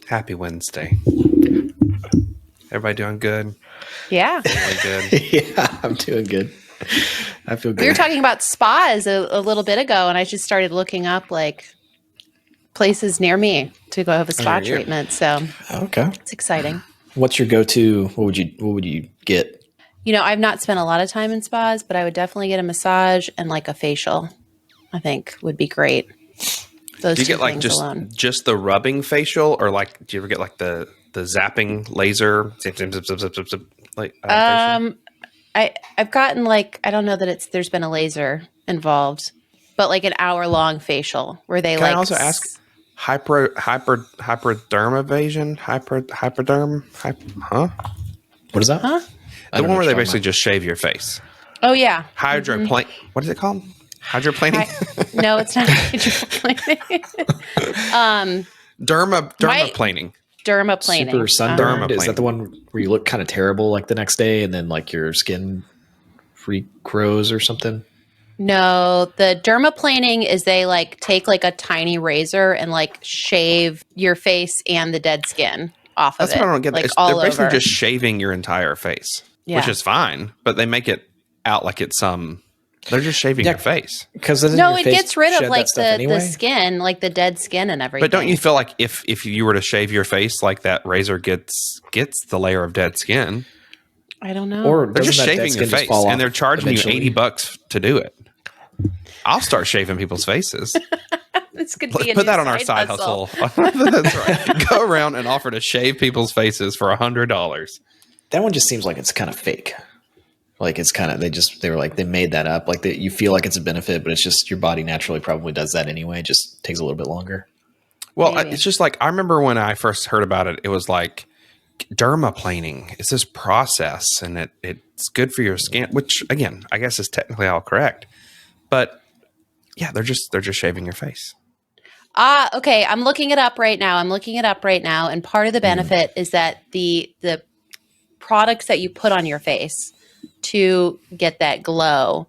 Happy Wednesday. Everybody doing good? Yeah. Really good. Yeah, I'm doing good. I feel good. We were talking about spas a little bit ago, and I just started looking up like places near me to go have a spa treatment. So Okay. it's exciting. What's your go-to? What would you get? You know, I've not spent a lot of time in spas, but I would definitely get a massage and like a facial. I think would be great. Those Do you two get like things just the rubbing facial, or like do you ever get like the zapping laser? Zip, zip, zip, zip, zip, zip, zip, like facial? I've gotten like, I don't know that there's been a laser involved, but like an hour-long facial where they Can I also ask hypoderm? What is that? Huh? The one where they basically just shave your face. Oh yeah. Hydroplane. What is it called? Hydroplaning? No, it's not hydroplaning. Dermaplaning. Dermaplaning. Super sunburned. Dermaplaning. Is that the one where you look kind of terrible like the next day and then like your skin regrows or something? No, the dermaplaning is they like take like a tiny razor and like shave your face and the dead skin off That's of it. what I don't get. Like They're basically over. just shaving your entire face, which is fine, but they make it out like it's they're just shaving your face. Because no, it gets rid of like the skin, like the dead skin and everything. But don't you feel like if you were to shave your face, like that razor gets the layer of dead skin? I don't know. Or they're just shaving your face, and they're charging you $80 to do it. I'll start shaving people's faces. This could Let's be put that on our side hustle. That's right. Go around and offer to shave people's faces for $100. That one just seems like it's kind of fake. Like it's kind of they made that up. Like you feel like it's a benefit, but it's just your body naturally probably does that anyway. It just takes a little bit longer. Well, it's just like I remember when I first heard about it. It was like dermaplaning. It's this process, and it's good for your skin. Which again, I guess is technically all correct. But yeah, they're just shaving your face. Okay. I'm looking it up right now. And part of the benefit is that the products that you put on your face to get that glow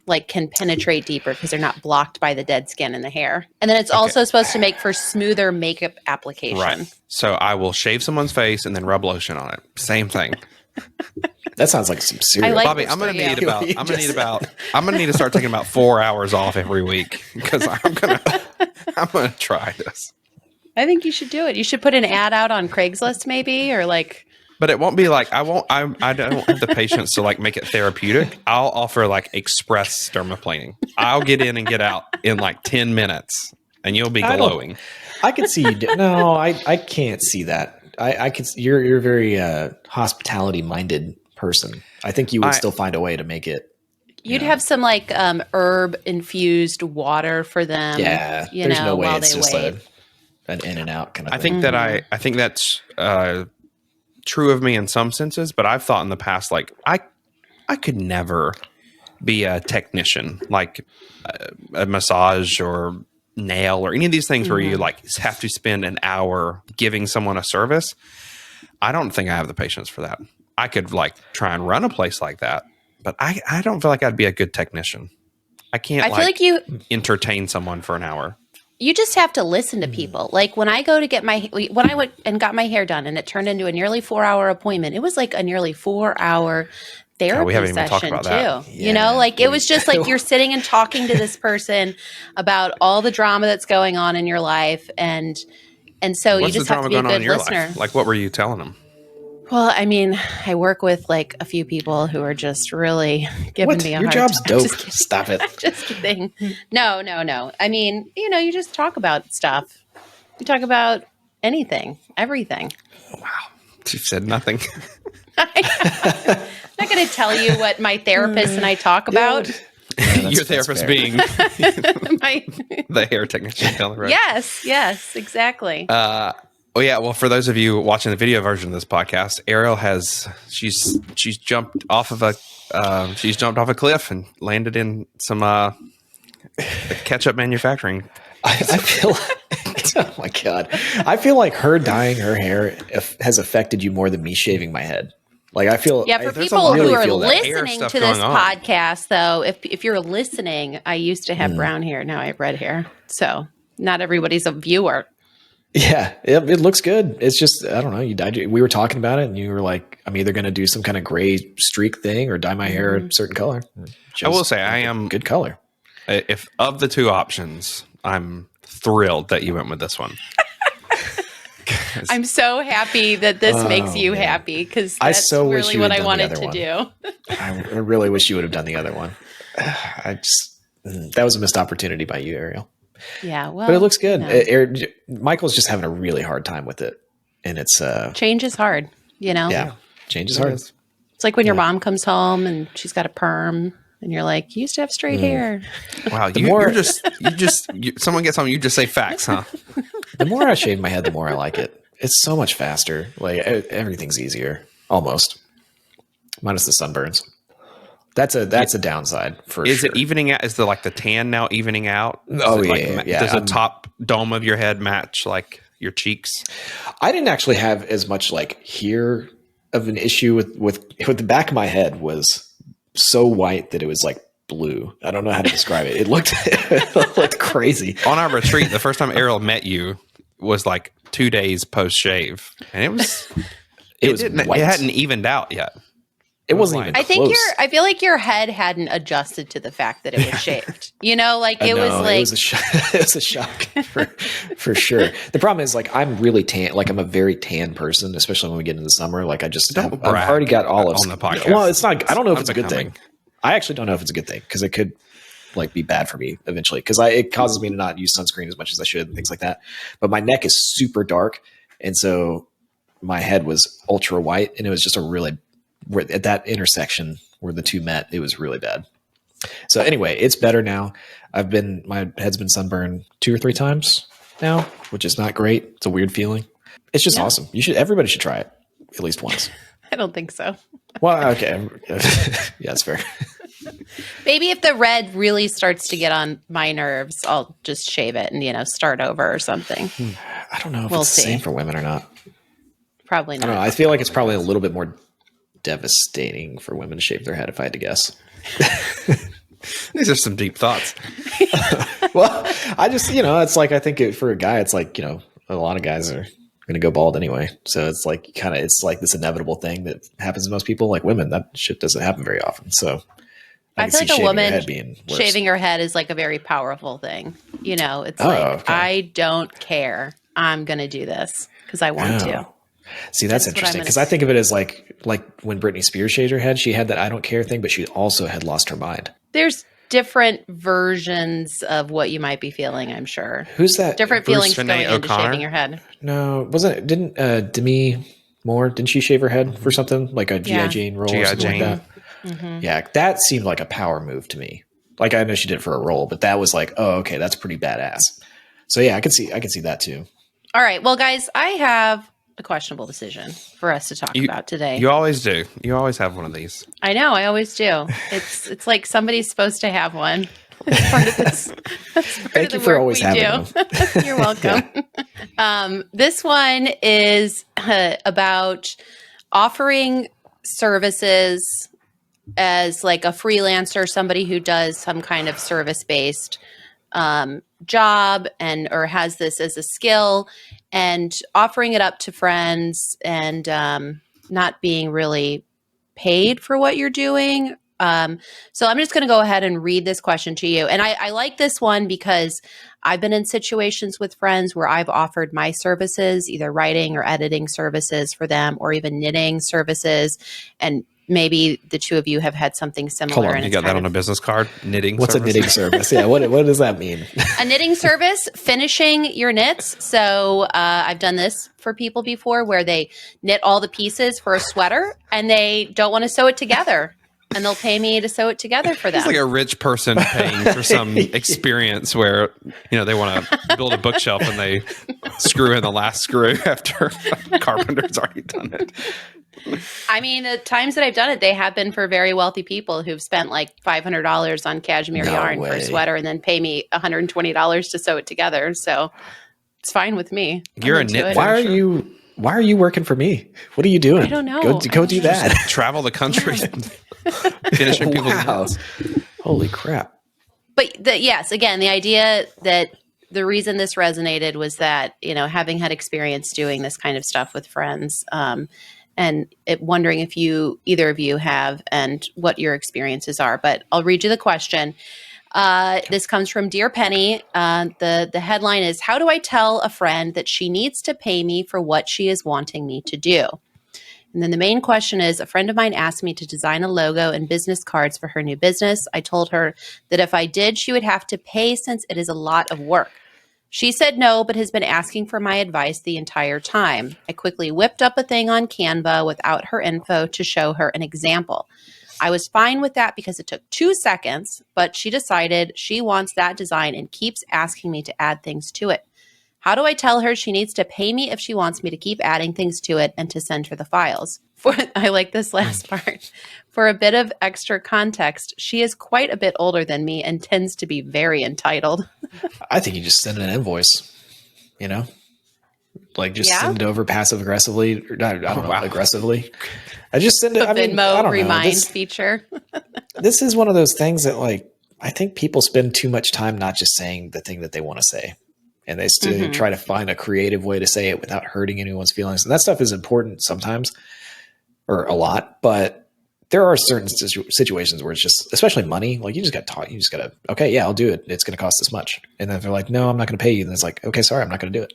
like can penetrate deeper because they're not blocked by the dead skin and the hair. And then it's also supposed to make for smoother makeup application. Right. So I will shave someone's face and then rub lotion on it. Same thing. That sounds like some serious. Bobby, I'm gonna need to start taking about 4 hours off every week because I'm gonna try this. I think you should do it. You should put an ad out on Craigslist maybe, or like. But it won't be like I don't have the patience to like make it therapeutic. I'll offer like express dermaplaning. I'll get in and get out in like 10 minutes and you'll be glowing. I could see you. No, I can't see that. I could. You're a very hospitality minded person. I think you would still find a way to make it. You'd have some like herb infused water for them. Yeah, there's no way it's just an in and out kind of thing. I think that's true of me in some senses, but I've thought in the past like I could never be a technician, like a massage or nail or any of these things where you like have to spend an hour giving someone a service. I don't think I have the patience for that. I could like try and run a place like that, but I don't feel like I'd be a good technician. I can't feel like you entertain someone for an hour. You just have to listen to people. Like when I go to when I went and got my hair done and it turned into a nearly 4-hour appointment, it was like a nearly 4-hour therapy session too. Yeah, you know, like it was just like you're sitting and talking to this person about all the drama that's going on in your life. And so you just have to be a good listener. Like what were you telling them? Well, I mean, I work with like a few people who are just really giving me a hard time. Your job's dope. Stop it. Just kidding. No. I mean, you know, you just talk about stuff. You talk about anything, everything. Wow. You've said nothing. I'm not going to tell you what my therapist and I talk about. Yeah, your therapist being the hair technician. Right? Yes, exactly. Oh yeah, well, for those of you watching the video version of this podcast, Ariel she's jumped off of a cliff and landed in some ketchup manufacturing. I feel oh my God, I feel like her dyeing her hair has affected you more than me shaving my head. Like I feel for people who are listening to this podcast, though, if you're listening, I used to have brown hair, now I have red hair, so not everybody's a viewer. Yeah, it looks good. It's just, I don't know. You dyed we were talking about it, and you were like, "I'm either going to do some kind of gray streak thing or dye my hair a certain color." I will say, I am good color. If of the two options, I'm thrilled that you went with this one. I'm so happy that this makes you happy, because that's really what I wanted to do. I really wish you would have done the other one. That was a missed opportunity by you, Ariel. Yeah, well, but it looks good. Michael's just having a really hard time with it, and it's change is hard, Yeah, change is hard. It's like when your mom comes home and she's got a perm, and you're like, "You used to have straight hair." Wow, someone gets home, you just say facts, huh? The more I shave my head, the more I like it. It's so much faster. Like everything's easier, almost, minus the sunburns. That's a downside for sure. Is it evening out? Is the tan now evening out? Oh yeah. Does the top dome of your head match like your cheeks? I didn't actually have as much here of an issue with the back of my head was so white that it was like blue. I don't know how to describe it. It looked crazy. On our retreat, the first time Ariel met you was 2 days post shave, and it hadn't evened out yet. It wasn't even close. I feel like your head hadn't adjusted to the fact that it was shaved. It was a shock for sure. The problem is I'm really tan. I'm a very tan person, especially when we get into the summer. I've already got olives on the podcast. Well, it's not. I don't know if it's a good thing. I actually don't know if it's a good thing, because it could be bad for me eventually, because it causes me to not use sunscreen as much as I should and things like that. But my neck is super dark, and so my head was ultra white, and it was just at that intersection where the two met, it was really bad. So anyway, it's better now. My head's been sunburned 2 or 3 times now, which is not great. It's a weird feeling. It's just awesome. Everybody should try it at least once. I don't think so. Well, okay. Yeah, that's fair. Maybe if the red really starts to get on my nerves, I'll just shave it and, start over or something. I don't know if it's the same for women or not. Probably not. I don't know. I feel like it's probably a little bit more devastating for women to shave their head, if I had to guess. These are some deep thoughts. Well, I just, it's I think for a guy, it's a lot of guys are going to go bald anyway. So it's it's this inevitable thing that happens to most people. Like women, that shit doesn't happen very often. So I feel like a woman shaving her head is a very powerful thing. It's okay. I don't care. I'm going to do this because I want to. See, that's interesting, because I think of it as like when Britney Spears shaved her head, she had that I don't care thing, but she also had lost her mind. There's different versions of what you might be feeling, I'm sure. Who's that? Different feelings going into shaving your head. No, didn't Demi Moore, didn't she shave her head for something like a G.I. Jane role or something like that? Mm-hmm. Yeah, that seemed like a power move to me. I know she did it for a role, but that was oh, okay, that's pretty badass. So yeah, I can see that too. All right, well, guys, I have a questionable decision for us to talk about today. You always do. You always have one of these. I know. I always do. It's like somebody's supposed to have one. It's part of this. Thank you for always having one. You're welcome. This one is about offering services as a freelancer, somebody who does some kind of service-based job or has this as a skill, and offering it up to friends and not being really paid for what you're doing. So I'm just going to go ahead and read this question to you. And I like this one because I've been in situations with friends where I've offered my services, either writing or editing services for them, or even knitting services. And maybe the two of you have had something similar. Hold on, you got that on a business card? Knitting What's service? A knitting service? Yeah, what does that mean? A knitting service, finishing your knits. So I've done this for people before where they knit all the pieces for a sweater and they don't want to sew it together. And they'll pay me to sew it together for them. It's like a rich person paying for some experience where, they want to build a bookshelf and they screw in the last screw after a carpenter's already done it. I mean, the times that I've done it, they have been for very wealthy people who've spent $500 on cashmere yarn for a sweater and then pay me $120 to sew it together. So it's fine with me. You're a knit. Why are you working for me? What are you doing? I don't know. Go do that. Travel the country, finishing people's knits. Holy crap! But yes, again, the idea that the reason this resonated was that, having had experience doing this kind of stuff with friends, and wondering if either of you have, and what your experiences are. But I'll read you the question. This comes from Dear Penny. The headline is, how do I tell a friend that she needs to pay me for what she is wanting me to do? And then the main question is, a friend of mine asked me to design a logo and business cards for her new business. I told her that if I did, she would have to pay since it is a lot of work. She said no, but has been asking for my advice the entire time. I quickly whipped up a thing on Canva without her info to show her an example. I was fine with that because it took 2 seconds, but she decided she wants that design and keeps asking me to add things to it. How do I tell her she needs to pay me if she wants me to keep adding things to it and to send her the files? I like this last part. For a bit of extra context, she is quite a bit older than me and tends to be very entitled. I think you just send an invoice, like just send it over passive aggressively. Or I don't know, aggressively. I just send it. The Venmo remind feature. This is one of those things that I think people spend too much time not just saying the thing that they want to say. And they still try to find a creative way to say it without hurting anyone's feelings. And that stuff is important sometimes, or a lot, but there are certain situations where it's just, especially money, like you just got taught, you just got to, okay, yeah, I'll do it. It's going to cost this much. And then if they're like, no, I'm not going to pay you. Then it's like, okay, sorry, I'm not going to do it.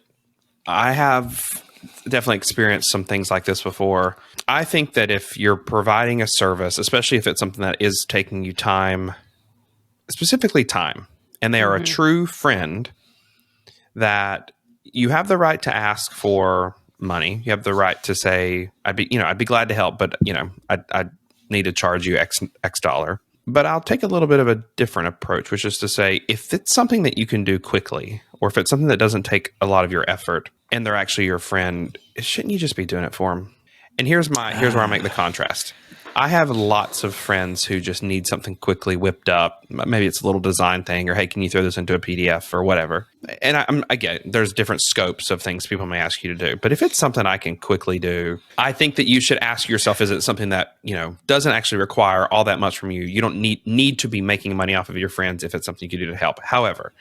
I have definitely experienced some things like this before. I think that if you're providing a service, especially if it's something that is taking you time, specifically time, and they are a true friend, that you have the right to ask for money. You have the right to say, I'd be glad to help, but I need to charge you X dollar. But I'll take a little bit of a different approach, which is to say, if it's something that you can do quickly, or if it's something that doesn't take a lot of your effort, and they're actually your friend, shouldn't you just be doing it for them? And here's where I make the contrast. I have lots of friends who just need something quickly whipped up. Maybe it's a little design thing, or hey, can you throw this into a PDF or whatever? And I get it. There's different scopes of things people may ask you to do. But if it's something I can quickly do, I think that you should ask yourself, is it something that, doesn't actually require all that much from you? You don't need to be making money off of your friends if it's something you can do to help. However,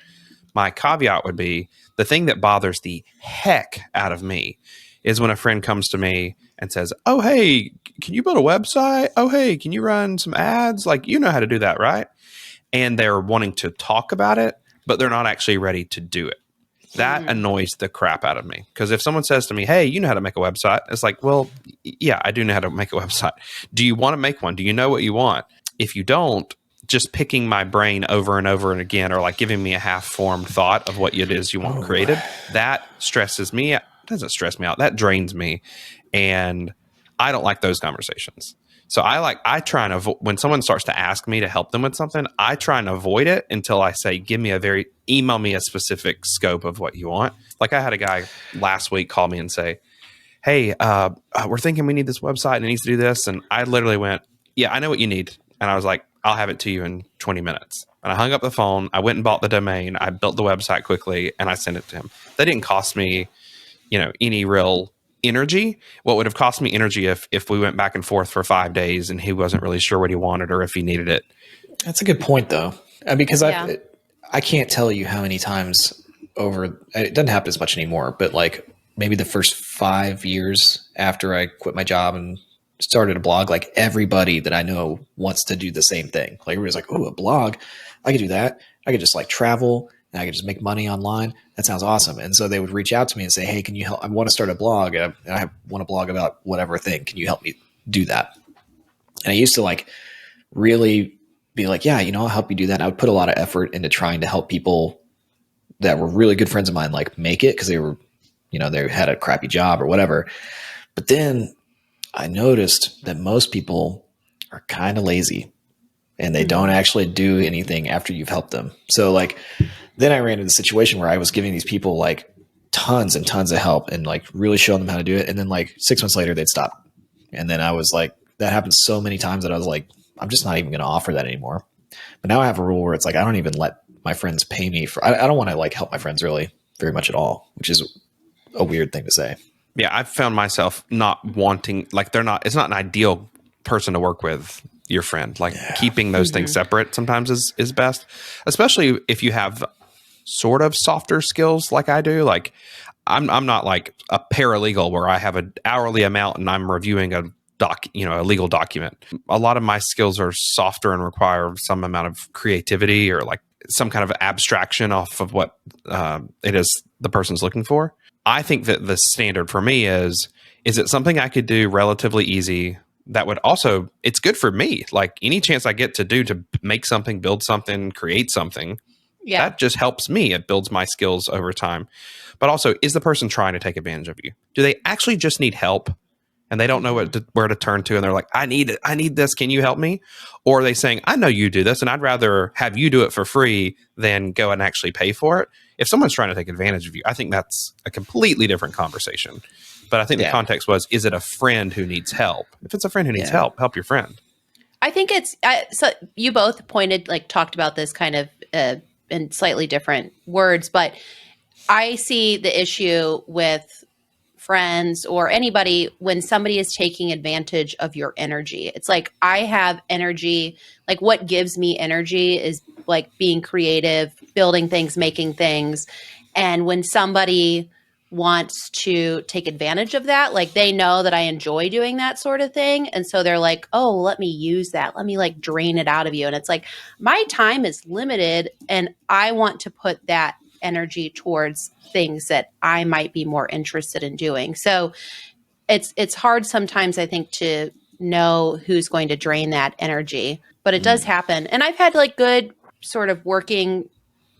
my caveat would be, the thing that bothers the heck out of me is when a friend comes to me and says, oh, hey, can you build a website? Oh, hey, can you run some ads? Like, you know how to do that, right? And they're wanting to talk about it, but they're not actually ready to do it. That annoys the crap out of me. Because if someone says to me, hey, you know how to make a website? It's like, well, yeah, I do know how to make a website. Do you want to make one? Do you know what you want? If you don't, just picking my brain over and over and again, or like giving me a half-formed thought of what it is you want created, that stresses me out. Doesn't stress me out. That drains me. And I don't like those conversations. So I try and avoid, when someone starts to ask me to help them with something, I try and avoid it until I say, email me a specific scope of what you want. Like I had a guy last week call me and say, hey, we're thinking we need this website and it needs to do this. And I literally went, yeah, I know what you need. And I was like, I'll have it to you in 20 minutes. And I hung up the phone. I went and bought the domain. I built the website quickly and I sent it to him. That didn't cost me, any real energy. What would have cost me energy if we went back and forth for 5 days and he wasn't really sure what he wanted or if he needed it. That's a good point though. Because I can't tell you how many times it doesn't happen as much anymore, but like maybe the first 5 years after I quit my job and started a blog, like everybody that I know wants to do the same thing. Like everybody's like, oh, a blog, I could do that. I could just like travel and I could just make money online. That sounds awesome. And so they would reach out to me and say, hey, can you help? I want to start a blog. And I want to blog about whatever thing. Can you help me do that? And I used to like really be like, yeah, I'll help you do that. And I would put a lot of effort into trying to help people that were really good friends of mine, like make it, because they were, they had a crappy job or whatever. But then I noticed that most people are kind of lazy and they don't actually do anything after you've helped them. So like, then I ran into the situation where I was giving these people like tons and tons of help and like really showing them how to do it. And then like 6 months later, they'd stop. And then I was like, that happened so many times that I was like, I'm just not even going to offer that anymore. But now I have a rule where it's like, I don't even let my friends pay me for, I don't want to like help my friends really very much at all, which is a weird thing to say. Yeah. I've found myself not wanting, like it's not an ideal person to work with, your friend. Like keeping those things separate sometimes is best, especially if you have sort of softer skills like I do. Like I'm not like a paralegal where I have an hourly amount and I'm reviewing a legal document. A lot of my skills are softer and require some amount of creativity or like some kind of abstraction off of what it is the person's looking for. I think that the standard for me is it something I could do relatively easy that would also, it's good for me. Like any chance I get to make something, build something, create something, that just helps me. It builds my skills over time. But also, is the person trying to take advantage of you? Do they actually just need help and they don't know where to turn to? And they're like, I need this. Can you help me? Or are they saying, I know you do this and I'd rather have you do it for free than go and actually pay for it? If someone's trying to take advantage of you, I think that's a completely different conversation. But I think the context was, is it a friend who needs help? If it's a friend who needs help your friend. I think it's, so you both talked about this kind of in slightly different words, but I see the issue with friends or anybody when somebody is taking advantage of your energy. It's like, I have energy, like what gives me energy is like being creative, building things, making things. And when somebody wants to take advantage of that, like they know that I enjoy doing that sort of thing. And so they're like, oh, let me use that. Let me like drain it out of you. And it's like, my time is limited and I want to put that energy towards things that I might be more interested in doing. So it's hard sometimes, I think, to know who's going to drain that energy, but it does happen. And I've had like good sort of working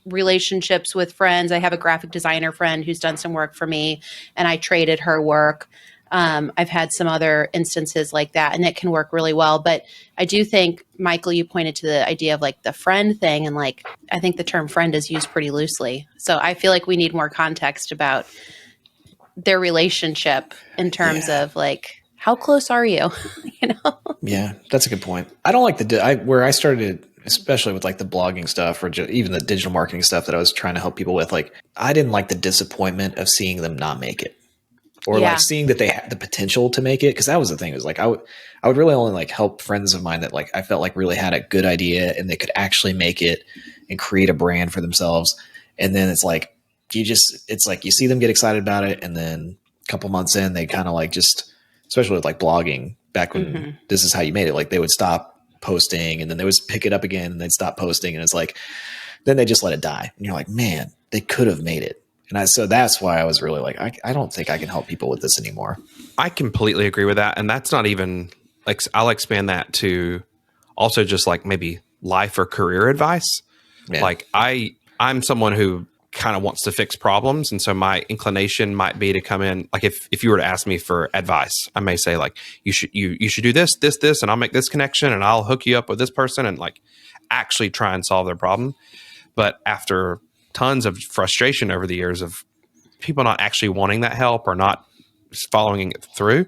relationships with friends. I have a graphic designer friend who's done some work for me and I traded her work. I've had some other instances like that and it can work really well. But I do think, Michael, you pointed to the idea of like the friend thing. And like, I think the term friend is used pretty loosely. So I feel like we need more context about their relationship in terms of like, how close are you? You know? Yeah, that's a good point. I don't like where I started, especially with like the blogging stuff or even the digital marketing stuff that I was trying to help people with. Like, I didn't like the disappointment of seeing them not make it, or like seeing that they had the potential to make it. Cause that was the thing. It was like, I would really only like help friends of mine that like, I felt like really had a good idea and they could actually make it and create a brand for themselves. And then it's like, it's like, you see them get excited about it. And then a couple months in, they kind of like especially with like blogging back when this is how you made it. Like they would stop posting and then they would pick it up again and they'd stop posting. And it's like, then they just let it die. And you're like, man, they could have made it. And so that's why I was really like, I don't think I can help people with this anymore. I completely agree with that. And that's not even like, I'll expand that to also just like maybe life or career advice. Yeah. Like I'm someone who kind of wants to fix problems. And so my inclination might be to come in, like if you were to ask me for advice, I may say like, you should do this, and I'll make this connection and I'll hook you up with this person and like actually try and solve their problem. But after tons of frustration over the years of people not actually wanting that help or not following it through,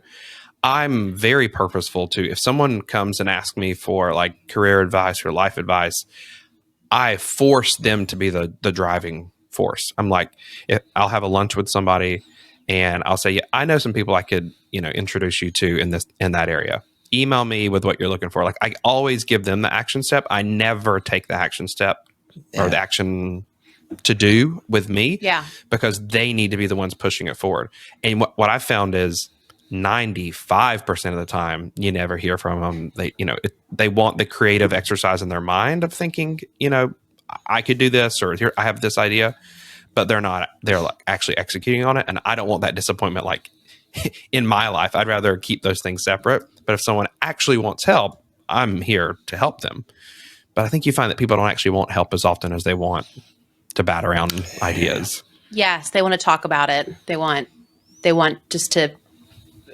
I'm very purposeful to, if someone comes and asks me for like career advice or life advice, I force them to be the driving force. I'm like, I'll have a lunch with somebody and I'll say, yeah, I know some people I could, introduce you to in that area. Email me with what you're looking for. Like I always give them the action step. I never take the action step or the action to do with me because they need to be the ones pushing it forward. And what I've found is 95% of the time you never hear from them. They want the creative exercise in their mind of thinking, I could do this, or here I have this idea, but they're like actually executing on it. And I don't want that disappointment like in my life. I'd rather keep those things separate. But if someone actually wants help, I'm here to help them. But I think you find that people don't actually want help as often as they want to bat around ideas. Yes, they want to talk about it. They want just to,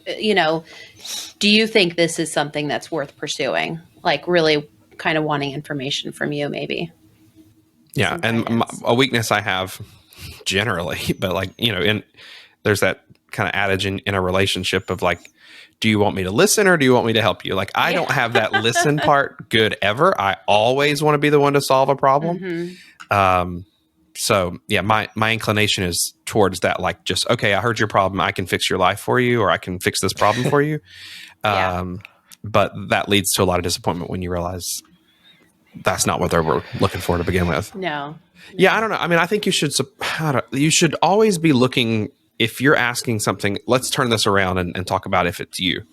do you think this is something that's worth pursuing? Like really kind of wanting information from you maybe. Yeah. And a weakness I have generally, but like, there's that kind of adage in a relationship of like, do you want me to listen or do you want me to help you? Like, I don't have that listen part good ever. I always want to be the one to solve a problem. So yeah, my inclination is towards that, like just, okay, I heard your problem. I can fix your life for you, or I can fix this problem for you. But that leads to a lot of disappointment when you realize that's not what they were looking for to begin with. No. Yeah, I don't know. I mean, I think you should always be looking, if you're asking something, let's turn this around and talk about if it's you.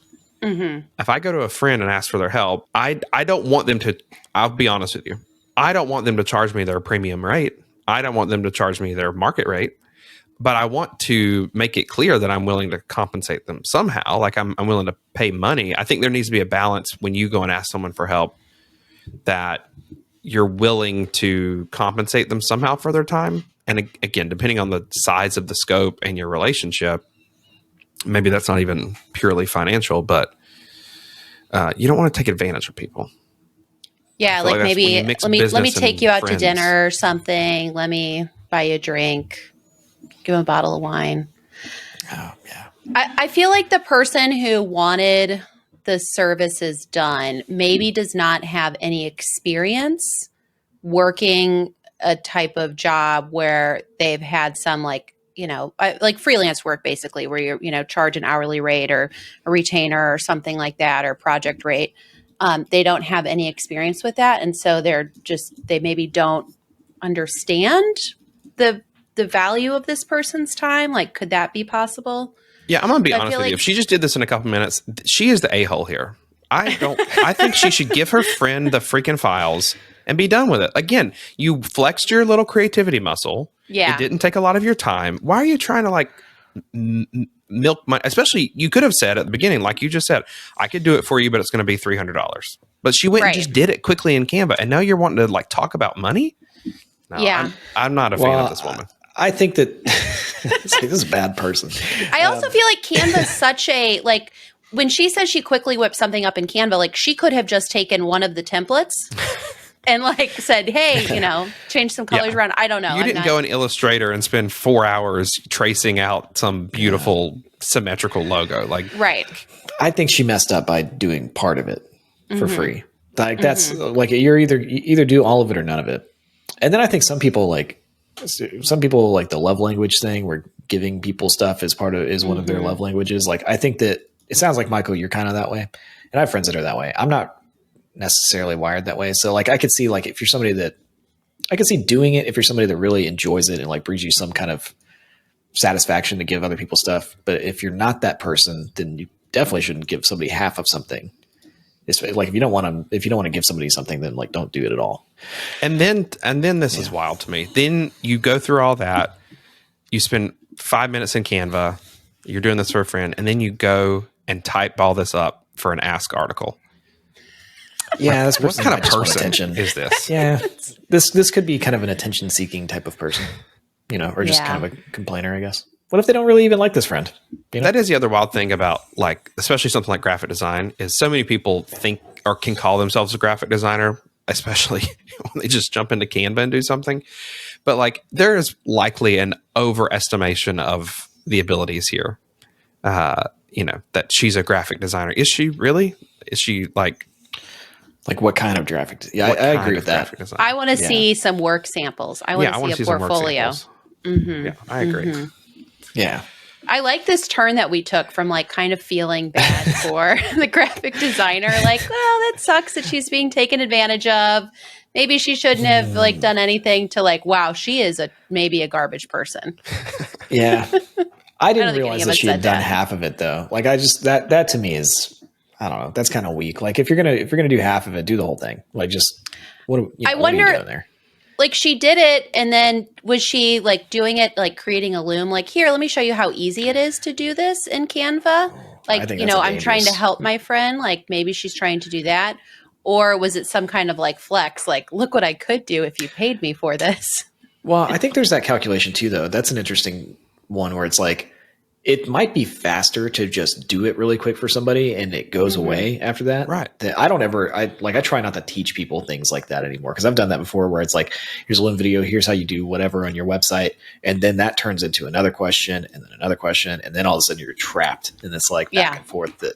Mm-hmm. If I go to a friend and ask for their help, I don't want them to, I'll be honest with you, I don't want them to charge me their premium rate. I don't want them to charge me their market rate. But I want to make it clear that I'm willing to compensate them somehow. Like I'm willing to pay money. I think there needs to be a balance when you go and ask someone for help, that you're willing to compensate them somehow for their time. And again, depending on the size of the scope and your relationship, maybe that's not even purely financial, but you don't want to take advantage of people. Yeah, like maybe let me take you out to dinner or something. Let me buy you a drink. Give him a bottle of wine. Oh, yeah. I feel like the person who wanted the services done maybe does not have any experience working a type of job where they've had some like freelance work, basically, where you charge an hourly rate or a retainer or something like that, or project rate. They don't have any experience with that. And so they maybe don't understand the value of this person's time. Like, could that be possible? Yeah, I'm going to be honest with you. If she just did this in a couple minutes, she is the a-hole here. I think she should give her friend the freaking files and be done with it. Again, you flexed your little creativity muscle. Yeah. It didn't take a lot of your time. Why are you trying to like milk money? Especially, you could have said at the beginning, like you just said, I could do it for you, but it's going to be $300. But she went and just did it quickly in Canva. And now you're wanting to like talk about money? No, yeah. I'm not a fan of this woman. I think that this is a bad person. I also feel like Canva's such a, like, when she says she quickly whipped something up in Canva, like she could have just taken one of the templates and like said, hey, change some colors around. I don't know. You didn't go in Illustrator and spend 4 hours tracing out some beautiful symmetrical logo. Like, right. I think she messed up by doing part of it for free. Like that's like you either do all of it or none of it. And then I think some people like the love language thing, where giving people stuff is one of their love languages. Like, I think that it sounds like, Michael, you're kind of that way. And I have friends that are that way. I'm not necessarily wired that way. So like, I could see like, if you're somebody that I could see doing it, if you're somebody that really enjoys it and like brings you some kind of satisfaction to give other people stuff. But if you're not that person, then you definitely shouldn't give somebody half of something. It's like, if you don't want to give somebody something, then like, don't do it at all. And then this is wild to me. Then you go through all that, you spend 5 minutes in Canva, you're doing this for a friend, and then you go and type all this up for an Ask article. Yeah, like, what kind of person is this? Yeah, this could be kind of an attention-seeking type of person, or just kind of a complainer, I guess. What if they don't really even like this friend? That is the other wild thing about, like, especially something like graphic design, is so many people think or can call themselves a graphic designer, especially when they just jump into Canva and do something. But like, there is likely an overestimation of the abilities here. That she's a graphic designer. Is she really? Is she like what kind of graphic? Yeah, I agree with that. I want to see some work samples. I want to see a portfolio. Yeah, I agree. Yeah. I like this turn that we took from like kind of feeling bad for the graphic designer. Like, well, that sucks that she's being taken advantage of. Maybe she shouldn't have like done anything, to like, wow, she is maybe a garbage person. Yeah. I didn't realize that she had done half of it though. Like, I just, that to me is, I don't know. That's kind of weak. Like, if you're going to do half of it, do the whole thing. Like, just what are you doing there? Like, she did it, and then was she like doing it, like creating a loom? Like, here, let me show you how easy it is to do this in Canva. Like, I'm trying to help my friend. Like, maybe she's trying to do that. Or was it some kind of like flex? Like, look what I could do if you paid me for this. Well, I think there's that calculation too, though. That's an interesting one where it's like, it might be faster to just do it really quick for somebody and it goes away after that. Right. I try not to teach people things like that anymore, because I've done that before, where it's like, here's a little video, here's how you do whatever on your website. And then that turns into another question and then another question. And then all of a sudden you're trapped. And it's like back and forth that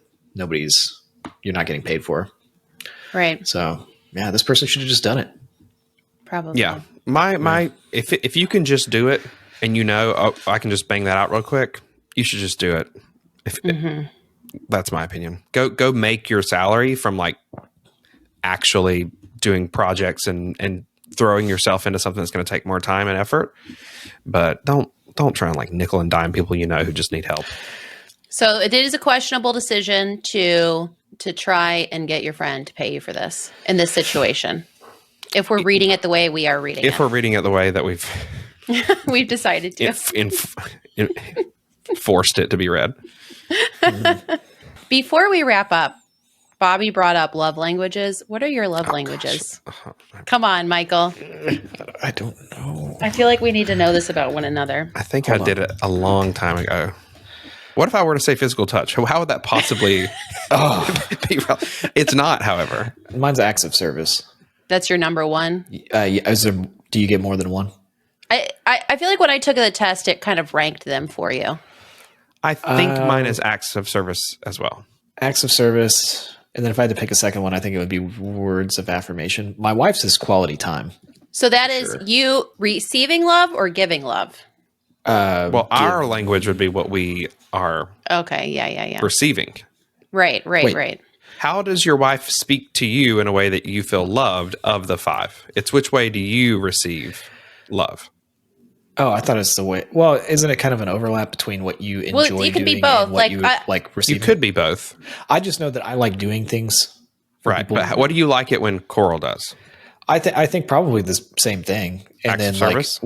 you're not getting paid for. Right. So yeah, this person should have just done it. Probably. Yeah. If you can just do it and I can just bang that out real quick, you should just do it. That's my opinion. Go make your salary from like actually doing projects and throwing yourself into something that's going to take more time and effort. But don't try and like nickel and dime people who just need help. So it is a questionable decision to try and get your friend to pay you for this in this situation. If we're reading it the way we are reading it. If we're reading it the way that we've we've decided to. Forced it to be read. Before we wrap up, Bobby brought up love languages. What are your love languages? Come on, Michael. I don't know. I feel like we need to know this about one another. I think I did it a long time ago. What if I were to say physical touch? How would that possibly be real? It's not, however. Mine's acts of service. That's your number one? Do you get more than one? I feel like when I took the test, it kind of ranked them for you. I think mine is acts of service as well. Acts of service. And then if I had to pick a second one, I think it would be words of affirmation. My wife's is quality time. So that is you receiving love or giving love? Our language would be what we are receiving. Right. How does your wife speak to you in a way that you feel loved of the 5? It's which way do you receive love? Oh, I thought it's the way. Well, isn't it kind of an overlap between what you enjoy doing? You could be both. And what you like receiving? You could be both. I just know that I like doing things. Right. But what do you like it when Coral does? I think probably the same thing. And Acts then of service?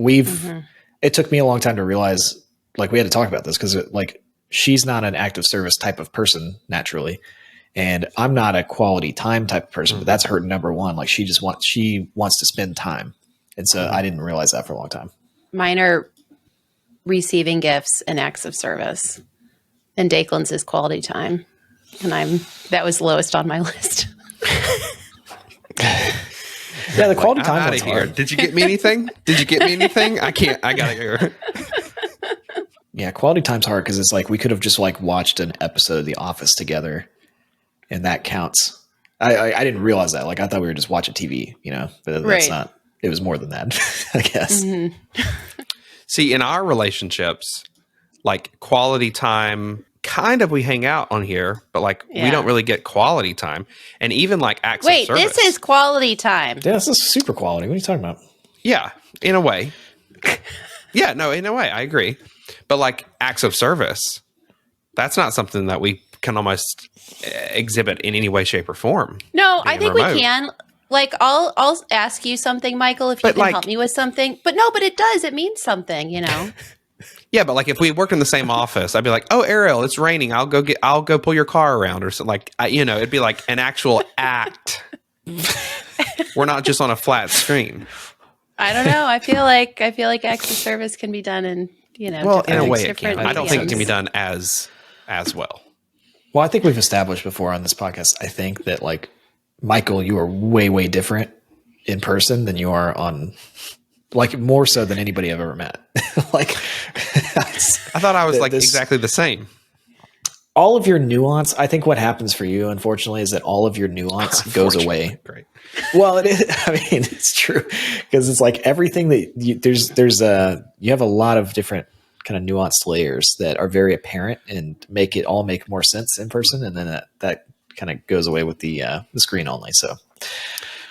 It took me a long time to realize, like, we had to talk about this because she's not an active service type of person naturally. And I'm not a quality time type of person, but that's her number one. Like she wants to spend time. And so I didn't realize that for a long time. Mine are receiving gifts and acts of service. And Dakelin's is quality time. And that was lowest on my list. Yeah, the quality time one's hard. Did you get me anything? I gotta go. Yeah, quality time's hard because it's like we could have just like watched an episode of The Office together, and that counts. I didn't realize that. Like I thought we were just watching TV, but that's not. It was more than that, I guess. See, in our relationships, like quality time, kind of we hang out on here, but like we don't really get quality time. And even like acts of service. Wait, this is quality time. Yeah, this is super quality. What are you talking about? Yeah, in a way. In a way, I agree. But like acts of service, that's not something that we can almost exhibit in any way, shape, or form. No, I think remote. We can. Like I'll ask you something, Michael, if you can help me with something. But no, but it does. It means something, Yeah, but like if we worked in the same office, I'd be like, "Oh, Ariel, it's raining. I'll go pull your car around," or something. Like, it'd be like an actual act. We're not just on a flat screen. I don't know. I feel like acts of service can be done in in a way it can. I don't think it can be done as well. Well, I think we've established before on this podcast. I think that like Michael, you are way, way different in person than you are on. Like more so than anybody I've ever met. Like, I thought I was exactly the same. All of your nuance. I think what happens for you, unfortunately, is that all of your nuance goes away. Great. Well, it is. I mean, it's true because it's like everything that you have a lot of different kind of nuanced layers that are very apparent and make it all make more sense in person, and then that kind of goes away with the screen only. So,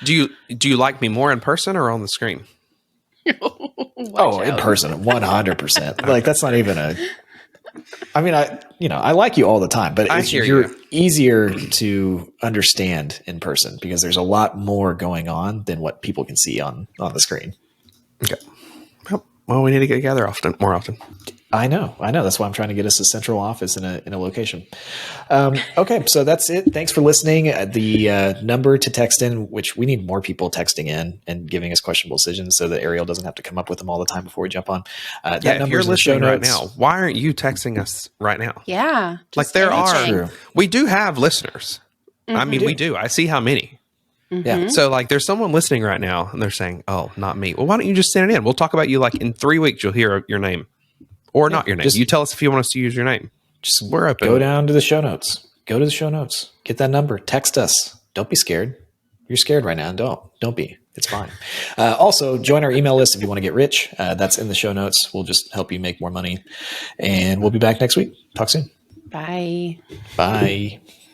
do you like me more in person or on the screen? In person, 100%. Like that's not even a. I mean, I like you all the time, but you're easier to understand in person because there's a lot more going on than what people can see on the screen. Okay. Well, we need to get together more often. I know. That's why I'm trying to get us a central office in a location. Okay, so that's it. Thanks for listening. The number to text in, which we need more people texting in and giving us questionable decisions so that Ariel doesn't have to come up with them all the time before we jump on. That if you're listening right now, why aren't you texting us right now? Yeah. Like we do have listeners. Mm-hmm. I mean, we do. I see how many. Mm-hmm. Yeah. So like there's someone listening right now and they're saying, "Oh, not me." Well, why don't you just send it in? We'll talk about you like in 3 weeks. You'll hear your name. Or not your name. You tell us if you want us to use your name. We're open. Go down to the show notes. Get that number. Text us. Don't be scared. You're scared right now. Don't be. It's fine. Also, join our email list if you want to get rich. That's in the show notes. We'll just help you make more money. And we'll be back next week. Talk soon. Bye. Bye.